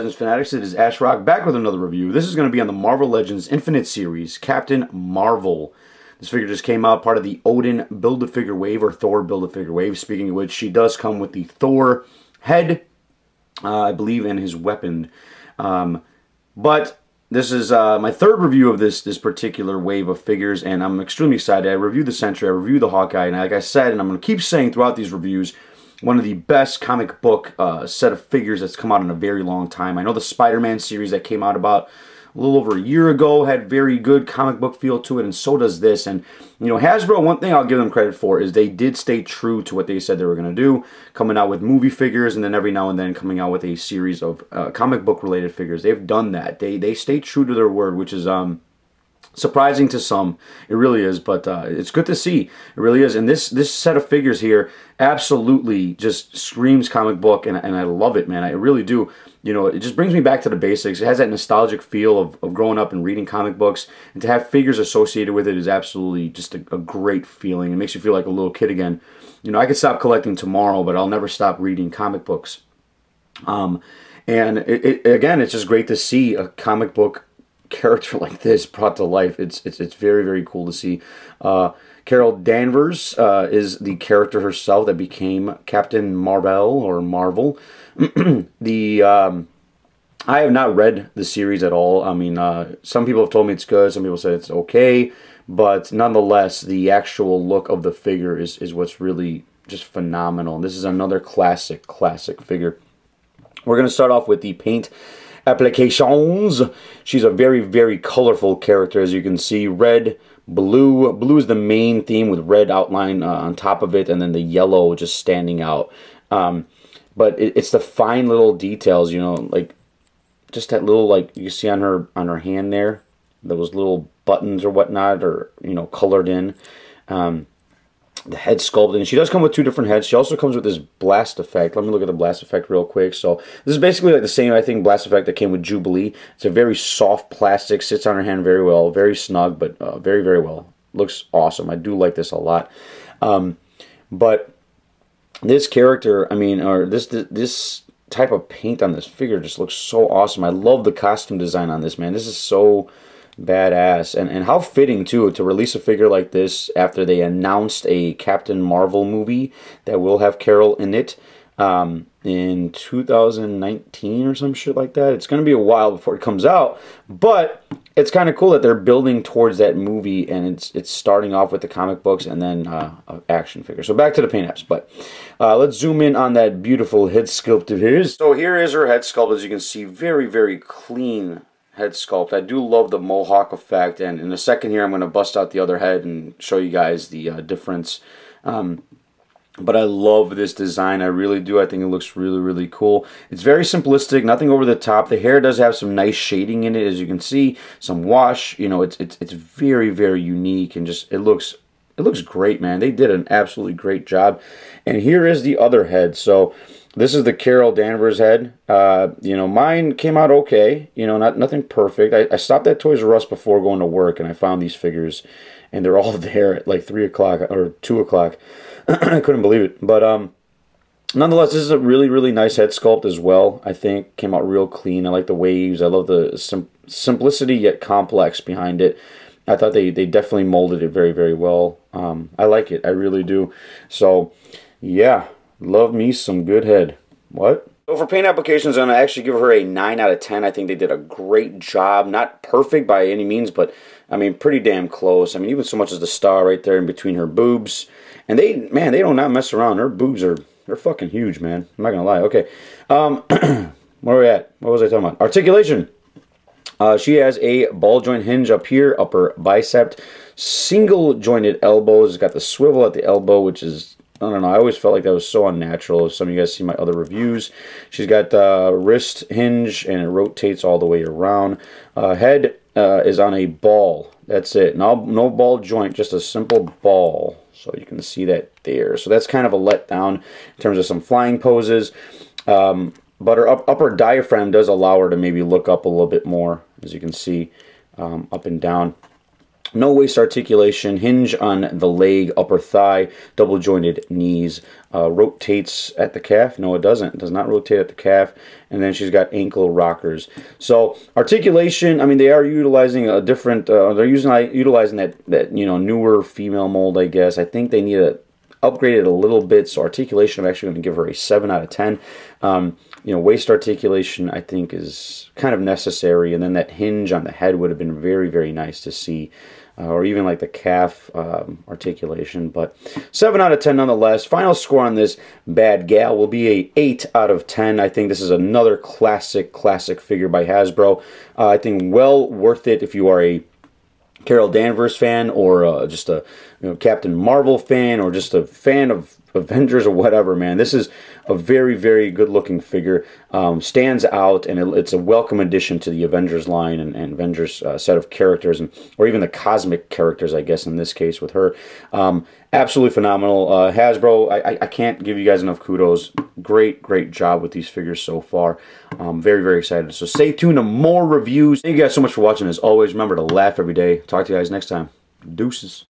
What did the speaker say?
Legends fanatics? It is Ash Rock back with another review. This is going to be on the Marvel Legends Infinite series, Captain Marvel. This figure just came out, part of the Odin Build-A-Figure wave, or Thor Build-A-Figure wave. Speaking of which, she does come with the Thor head, I believe, and his weapon. But this is my third review of this particular wave of figures, and I'm extremely excited. I reviewed the Sentry, I reviewed the Hawkeye, and like I said, and I'm going to keep saying throughout these reviews, one of the best comic book set of figures that's come out in a very long time. I know the Spider-Man series that came out about a little over a year ago had very good comic book feel to it, and so does this. And, you know, Hasbro, one thing I'll give them credit for is they did stay true to what they said they were going to do, coming out with movie figures and then every now and then coming out with a series of comic book related figures. They've done that. They stay true to their word, which is surprising to some. It really is, but it's good to see. It really is. And this set of figures here absolutely just screams comic book, and I love it, man. I really do. You know, it just brings me back to the basics. It has that nostalgic feel of growing up and reading comic books, and to have figures associated with it is absolutely just a great feeling. It makes you feel like a little kid again. You know, I could stop collecting tomorrow, but I'll never stop reading comic books. And again, it's just great to see a comic book character like this brought to life. It's very, very cool to see. Carol Danvers is the character herself that became Captain Marvel or Marvel. I have not read the series at all. I mean, some people have told me it's good, some people say it's okay, but nonetheless, the actual look of the figure is what's really just phenomenal. And this is another classic figure. We're going to start off with the paint applications. She's a very, very colorful character, as you can see. Red, blue. Blue is the main theme with red outline on top of it, and then the yellow just standing out. But it's the fine little details, you know, like just that little, like you see on her hand there, those little buttons or whatnot, or, you know, colored in. The head sculpt, and she does come with two different heads. She also comes with this blast effect. Let me look at the blast effect real quick. So this is basically like the same, I think, blast effect that came with Jubilee. It's a very soft plastic, sits on her hand very well, very snug, but very, very well. Looks awesome. I do like this a lot. But this character, I mean, or this type of paint on this figure just looks so awesome. I love the costume design on this, man. This is so badass, and how fitting too to release a figure like this after they announced a Captain Marvel movie that will have Carol in it in 2019 or some shit like that. It's going to be a while before it comes out, but it's kind of cool that they're building towards that movie, and it's starting off with the comic books and then an action figure. So back to the paint apps, but let's zoom in on that beautiful head sculpt of hers. So here is her head sculpt. As you can see, very, very clean head sculpt. I do love the mohawk effect, and in a second here I'm going to bust out the other head and show you guys the difference. But I love this design. I really do. I think it looks really, really cool. It's very simplistic, nothing over the top. The hair does have some nice shading in it, as you can see, some wash. You know, it's very, very unique, and just it looks great, man. They did an absolutely great job. And here is the other head. So this is the Carol Danvers head. You know, mine came out okay. You know, nothing perfect. I stopped at Toys R Us before going to work, and I found these figures, and they're all there at like 3 o'clock or 2 o'clock. I couldn't believe it. But nonetheless, this is a really, really nice head sculpt as well. I think came out real clean. I like the waves. I love the simplicity yet complex behind it. I thought they definitely molded it very, very well. I like it. I really do. So, yeah. Love me some good head. What? So for paint applications, I'm going to actually give her a 9 out of 10. I think they did a great job. Not perfect by any means, but, I mean, pretty damn close. I mean, even so much as the star right there in between her boobs. And they do not mess around. Her boobs they're fucking huge, man. I'm not going to lie. Okay. Where are we at? What was I talking about? Articulation. She has a ball joint hinge up here, upper bicep. Single jointed elbows. It's got the swivel at the elbow, which is, I don't know, I always felt like that was so unnatural. If some of you guys see my other reviews. She's got the wrist hinge, and it rotates all the way around. Head is on a ball. That's it. No ball joint, just a simple ball. So you can see that there. So that's kind of a letdown in terms of some flying poses. But her upper diaphragm does allow her to maybe look up a little bit more, as you can see, up and down. No waist articulation, hinge on the leg, upper thigh, double jointed knees. Rotates at the calf. No, it doesn't. It does not rotate at the calf. And then she's got ankle rockers. So articulation, I mean, they are utilizing a different. They're utilizing that newer female mold, I guess. I think they need to upgrade it a little bit. So articulation, I'm actually going to give her a 7 out of 10. Waist articulation, I think, is kind of necessary, and then that hinge on the head would have been very, very nice to see, or even like the calf articulation. But 7 out of 10 nonetheless. Final score on this bad gal will be a 8 out of 10. I think this is another classic figure by Hasbro. I think well worth it if you are a Carol Danvers fan, or just a Captain Marvel fan, or just a fan of Avengers or whatever, man. This is a very, very good looking figure. Stands out, and it's a welcome addition to the Avengers line and Avengers set of characters, or even the cosmic characters, I guess, in this case with her. Absolutely phenomenal. Hasbro, I can't give you guys enough kudos. Great job with these figures so far. Very, very excited. So stay tuned to more reviews. Thank you guys so much for watching. As always, remember to laugh every day. Talk to you guys next time. Deuces.